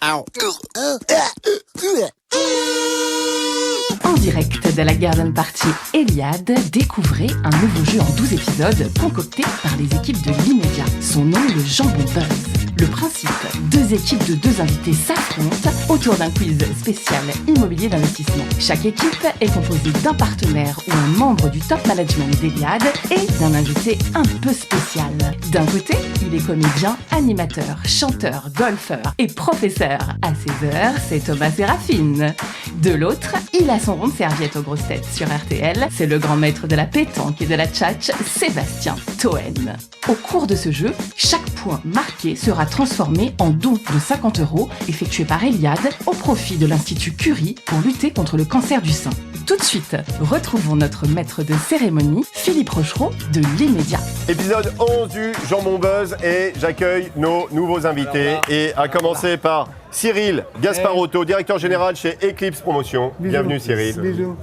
En direct de la Garden Party Eliade, découvrez un nouveau jeu en 12 épisodes concocté par les équipes de l'Immédiat. Son nom, le Jambon Buzz. Le principe, 2 équipes de 2 invités s'affrontent autour d'un quiz spécial immobilier d'investissement. Chaque équipe est composée d'un partenaire ou un membre du top management d'Eliade et d'un invité un peu spécial. D'un côté, il est comédien, animateur, chanteur, golfeur et professeur. À ses heures, c'est Thomas Sérafine. De l'autre, il a son rond de serviette aux grosses têtes sur RTL. C'est le grand maître de la pétanque et de la tchatch, Sébastien Toen. Au cours de ce jeu, chaque point marqué sera transformé en don de 50 € effectué par Eliade au profit de l'Institut Curie pour lutter contre le cancer du sein. Tout de suite, retrouvons notre maître de cérémonie, Philippe Rochereau de l'Immédiat. Épisode 11 du Jambon Buzz et j'accueille nos nouveaux invités. Et à commencer par Cyril Gasparotto, directeur général chez Eclipse Promotion. Bisous. Bienvenue Cyril. Bisous.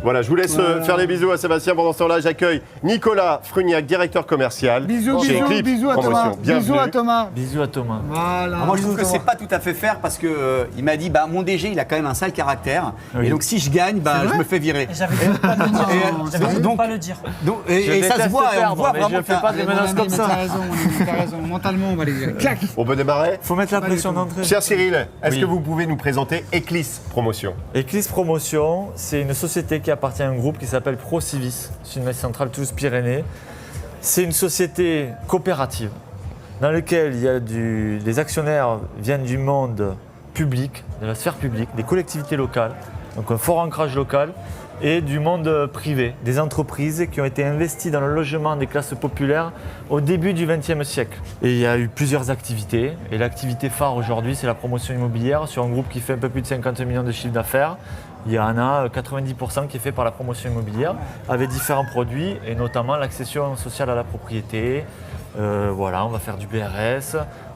Voilà, je vous laisse faire les bisous à Sébastien. Pendant ce temps-là, j'accueille Nicolas Frugnac, directeur commercial Bisous, chez bisous, Eclipse bisous à Promotion. Thomas. Bienvenue. Bisous à Thomas. Bisous à Thomas. Voilà. Moi, je trouve que c'est pas tout à fait fair parce que il m'a dit mon DG il a quand même un sale caractère et donc si je gagne je me fais virer. J'avais voulu pas le dire. J'avais voulu pas le dire. Donc, et ça se voit, on voit vraiment je fais pas des menaces comme ça. T'as raison. Mentalement, on va les dire. Clac. On peut démarrer. Faut mettre la pression d'entrée. Cher Cyril, est-ce Oui. que vous pouvez nous présenter Eclipse Promotion? Eclipse Promotion, c'est une société qui appartient à un groupe qui s'appelle ProCivis. C'est une maison centrale Toulouse-Pyrénées. C'est une société coopérative dans laquelle il y a les actionnaires viennent du monde public, de la sphère publique, des collectivités locales, donc un fort ancrage local, et du monde privé, des entreprises qui ont été investies dans le logement des classes populaires au début du XXe siècle. Et il y a eu plusieurs activités, et l'activité phare aujourd'hui, c'est la promotion immobilière sur un groupe qui fait un peu plus de 50 millions de chiffre d'affaires. Il y en a 90% qui est fait par la promotion immobilière, avec différents produits, et notamment l'accession sociale à la propriété. Voilà, on va faire du BRS,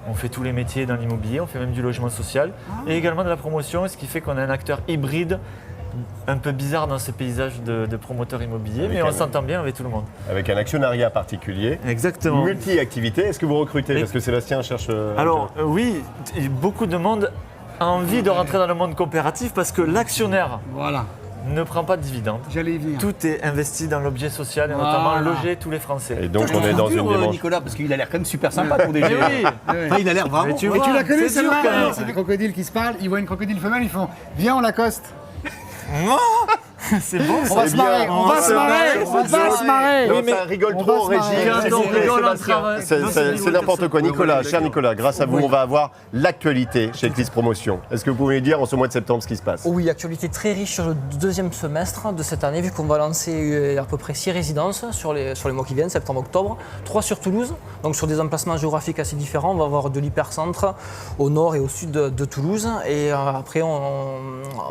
on fait tous les métiers dans l'immobilier, on fait même du logement social, et également de la promotion, ce qui fait qu'on a un acteur hybride un peu bizarre dans ce paysage de promoteurs immobiliers, mais on s'entend bien avec tout le monde. Avec un actionnariat particulier. Exactement. Multi-activité. Est-ce que vous recrutez? Parce que Sébastien cherche... Alors oui, beaucoup de monde a envie de rentrer dans le monde coopératif parce que l'actionnaire Voilà. ne prend pas de dividendes. J'allais y venir. Tout est investi dans l'objet social et notamment loger tous les Français. Et donc on est dans une démarche. Nicolas parce qu'il a l'air quand même super sympa ton DG. Oui. Enfin, il a l'air vraiment. Mais tu Et vois, tu la connais c'est dur celle-là quand même. C'est des crocodiles qui se parlent, ils voient une crocodile femelle, ils font « Viens, on l'accoste ». C'est bon On ça. va se marrer, on va se marrer. Non, ça rigole trop en régie. marrer. s'il vous plaît, Quand on rigole, on Sébastien. travaille. C'est n'importe quoi. Nicolas, cher Nicolas, grâce à vous, on va avoir l'actualité chez Eclipse Promotion. Est-ce que vous pouvez nous dire en ce mois de septembre ce qui se passe? Oui, actualité très riche sur le deuxième semestre de cette année, vu qu'on va lancer à peu près 6 résidences sur les mois qui viennent, septembre-octobre, 3 sur Toulouse, donc sur des emplacements géographiques assez différents. On va avoir de l'hypercentre au nord et au sud de Toulouse. Et après, on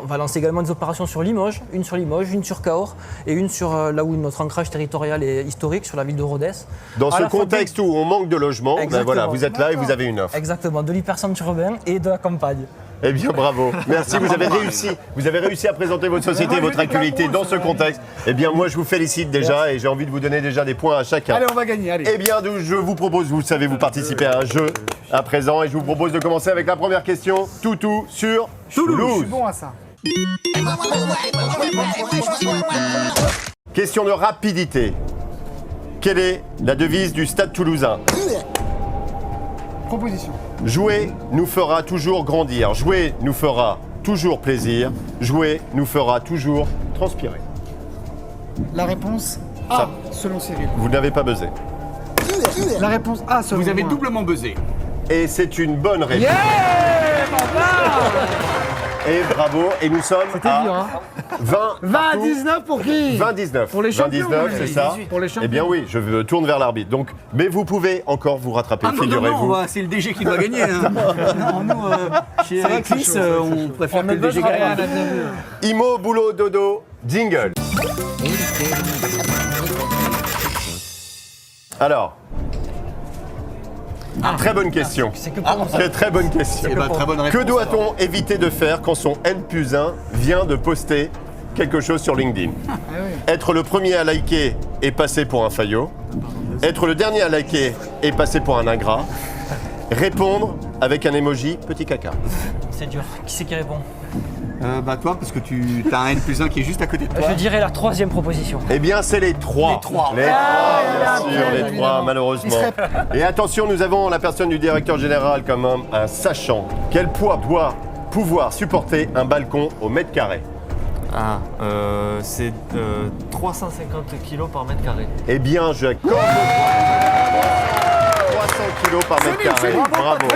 va lancer également des opérations sur Limoges, une sur Limoges, une sur Cahors et une sur là où notre ancrage territorial est historique, sur la ville de Rodez. Dans À ce la fois contexte où on manque de logement, ben Exactement. voilà, vous êtes là et vous avez une offre. Exactement, de l'hypercentre urbain et de la campagne. Eh bien, bravo. Merci, vous avez réussi à présenter votre société, votre actualité dans ce contexte. Eh bien, moi, je vous félicite déjà et j'ai envie de vous donner déjà des points à chacun. Allez, on va gagner, allez. Eh bien, je vous propose, vous le savez, vous participez à un jeu à présent et je vous propose de commencer avec la première question. Toutou sur Je Toulouse. suis bon à ça. Question de rapidité. Quelle est la devise du Stade Toulousain? Proposition. Jouer nous fera toujours grandir. Jouer nous fera toujours plaisir. Jouer nous fera toujours transpirer. La réponse A, selon Cyril. Vous n'avez pas buzzé. La réponse A, selon Vous avez moi. doublement buzzé. Et c'est une bonne réponse. Et bravo. Et nous sommes C'était à dur, hein. 20 20 à partout. 19 pour qui? 20-19. Pour les champions, 20-19, oui. c'est ça. Pour les champions. Eh bien oui, je tourne vers l'arbitre. Donc, mais vous pouvez encore vous rattraper, figurez-vous. C'est le DG qui doit gagner. Non, nous, chez Eclipse, on préfère que le DG gagne. Imo, boulot, dodo, jingle. Alors, très bonne question. C'est que pour Très bonne question. Eh ben, très bonne réponse. Que doit-on éviter de faire quand son N+1 vient de poster quelque chose sur LinkedIn? Être le premier à liker et passer pour un faillot. Être le dernier à liker et passer pour un ingrat. Répondre avec un emoji petit caca. C'est dur. Qui c'est qui répond? Bah toi, parce que tu as un N+1 qui est juste à côté de toi. Je dirais la troisième proposition. Eh bien, c'est les trois. Les trois. Les trois, bien sûr, les évidemment. trois, malheureusement. Il serait- Et attention, nous avons la personne du directeur général comme un sachant. Quel poids doit pouvoir supporter un balcon au mètre carré? C'est 350 kg par mètre carré. Eh bien, je accorde 300 kilos par mètre carré. Bravo.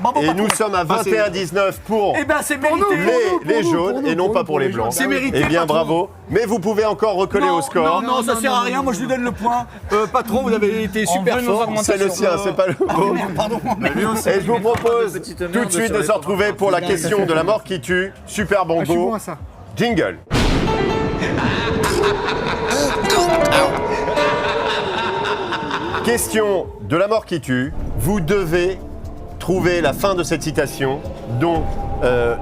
Bravo. Et nous sommes à 21,19 pour Eh ben c'est mérité. les jaunes et non pas pour les blancs. C'est mérité, Eh bien, patron. bravo. Mais vous pouvez encore recoller au score. Non, ça sert à rien. Moi, je lui donne le point. Patron, vous avez été super veut nos fort. augmentations. C'est le sien, c'est pas le vôtre. Pardon. Et je vous propose tout de suite de se retrouver pour la question de la mort qui tue. Super Ah, je suis bon bongo. à ça. Jingle. Question de la mort qui tue. Vous devez trouver la fin de cette citation dont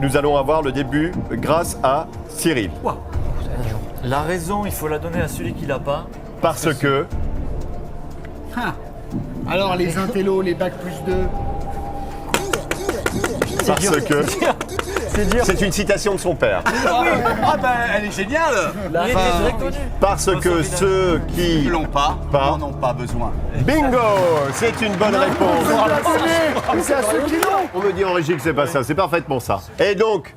nous allons avoir le début grâce à Cyril. La raison, il faut la donner à celui qui l'a pas. Parce que Alors, les intellos, les bacs +2. c'est une citation de son père. Ah ben, elle est géniale. Il était très connu. Parce que ceux qui Ils l'ont pas. Pas. Ils n'en ont pas besoin. Bingo, c'est une bonne réponse. Mais c'est à ceux qui l'ont. On me dit en régie que c'est pas ça, c'est parfaitement ça. Et donc,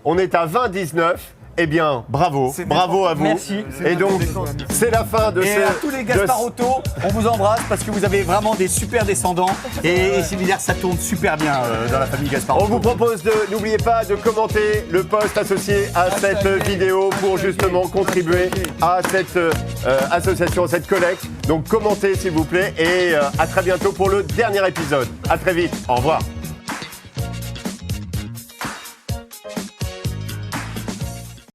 on est à 20-19. Eh bien, bravo, bravo à vous. Merci. Et donc, c'est la fin de Et à tous les Gasparotto, on vous embrasse parce que vous avez vraiment des super descendants. Et c'est dire que ça tourne super bien dans la famille On Gasparotto. vous propose n'oubliez pas de commenter le post associé à cette vidéo pour justement contribuer à cette association, à cette collecte. Donc commentez s'il vous plaît et à très bientôt pour le dernier épisode. À très vite, au revoir.